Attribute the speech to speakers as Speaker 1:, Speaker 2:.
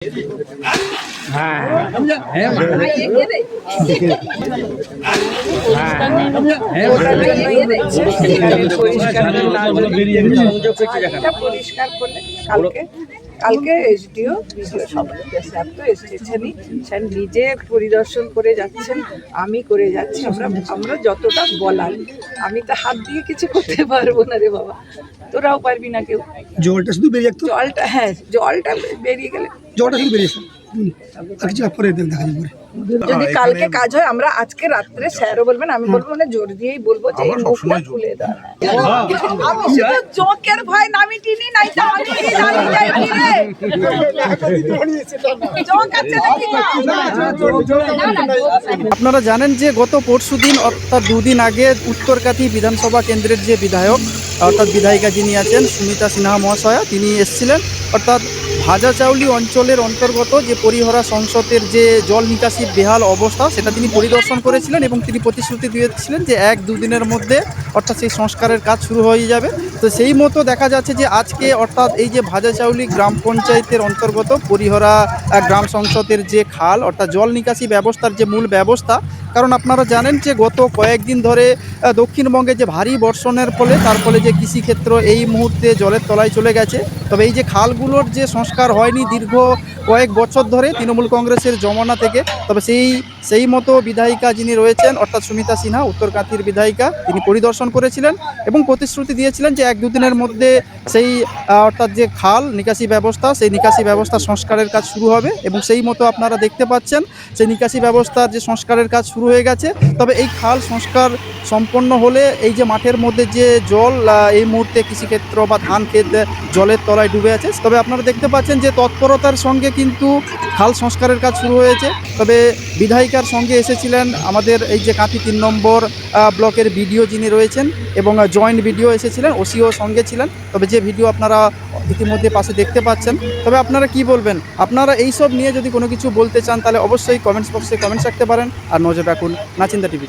Speaker 1: পরিষ্কার করলে কালকে এসডিও এসেছেনই, নিজে পরিদর্শন করে যাচ্ছেন, আমি করে যাচ্ছি। আমরা যতটা বলার, আমি তো হাত দিয়ে কিছু করতে পারবো না রে বাবা, তোরাও পারবি না কেউ।
Speaker 2: জলটা শুধু বেরিয়ে
Speaker 1: জলটা বেরিয়ে গেলে
Speaker 2: জলটা শুধু বেরিয়েছে
Speaker 1: যদি কালকে কাজ হয়, আমরা আজকে রাত্রে স্যারও বলবেন, আমি বলবো, মানে জোর দিয়েই বলবো যে এই মুখটা খুলে দাও। আমি শুধু জোকের ভয় নামি টিনি, নাই তো আমি জানি যাই কি রে জোক আছে নাকি।
Speaker 3: আপনারা জানেন যে গত পরশুদিন অর্থাৎ দুদিন আগে উত্তরকাথি বিধানসভা কেন্দ্রের যে বিধায়ক অর্থাৎ বিধায়িকা যিনি আছেন সুমিতা সিনহা মহাশয়া, তিনি এসেছিলেন অর্থাৎ ভাজাচাউলি অঞ্চলের অন্তর্গত যে পরিহরা সংসদের যে জল নিকাশির বেহাল অবস্থা সেটা তিনি পরিদর্শন করেছিলেন এবং তিনি প্রতিশ্রুতি দিয়েছিলেন যে 1-2 দিনের মধ্যে অর্থাৎ সেই সংস্কারের কাজ শুরু হয়ে যাবে। তো সেই মতো দেখা যাচ্ছে যে আজকে অর্থাৎ এই যে ভাজাচাউলি গ্রাম পঞ্চায়েতের অন্তর্গত পরিহরা গ্রাম সংসদের যে খাল অর্থাৎ জল নিকাশি ব্যবস্থার যে মূল ব্যবস্থা, কারণ আপনারা জানেন যে গত কয়েকদিন ধরে দক্ষিণবঙ্গে যে ভারী বর্ষণের ফলে তার ফলে যে কৃষিক্ষেত্র এই মুহূর্তে জলের তলায় চলে গেছে। তবে এই যে খালগুলোর যে সংস্কার হয়নি দীর্ঘ কয়েক বছর ধরে তৃণমূল কংগ্রেসের জমানা থেকে, তবে সেই মতো বিধায়িকা যিনি রয়েছেন অর্থাৎ সুমিতা সিনহা উত্তরকাথির বিধায়িকা, তিনি পরিদর্শন করেছিলেন এবং প্রতিশ্রুতি দিয়েছিলেন যে 1-2 দিনের মধ্যে সেই অর্থাৎ যে খাল নিকাশি ব্যবস্থা সেই নিকাশি ব্যবস্থা সংস্কারের কাজ শুরু হবে এবং সেই মতো আপনারা দেখতে পাচ্ছেন সেই নিকাশি ব্যবস্থার যে সংস্কারের কাজ শুরু হয়ে গেছে। তবে এই খাল সংস্কার সম্পন্ন হলে এই যে মাঠের মধ্যে যে জল এই মুহূর্তে কৃষিক্ষেত্র বা ধান ক্ষেত জলের তলায় ডুবে আছে, তবে আপনারা দেখতে পাচ্ছেন যে তৎপরতার সঙ্গে কিন্তু খাল সংস্কারের কাজ শুরু হয়েছে। তবে বিধায়িকার সঙ্গে এসেছিলেন আমাদের এই যে কাঁথি 3 নম্বর ব্লকের বিডিও যিনি রয়েছেন এবং জয়েন্ট বিডিও এসেছিলেন, ওসিও সঙ্গে ছিলেন। তবে যে ভিডিও আপনারা ইতিমধ্যে পাশে দেখতে পাচ্ছেন। তবে আপনারা কি বলবেন? আপনারা এইসব নিয়ে যদি কোনো কিছু বলতে চান তাহলে অবশ্যই কমেন্টস বক্সে কমেন্টস রাখতে পারেন। আর নজর রাখুন নাচিন্দা টিভি।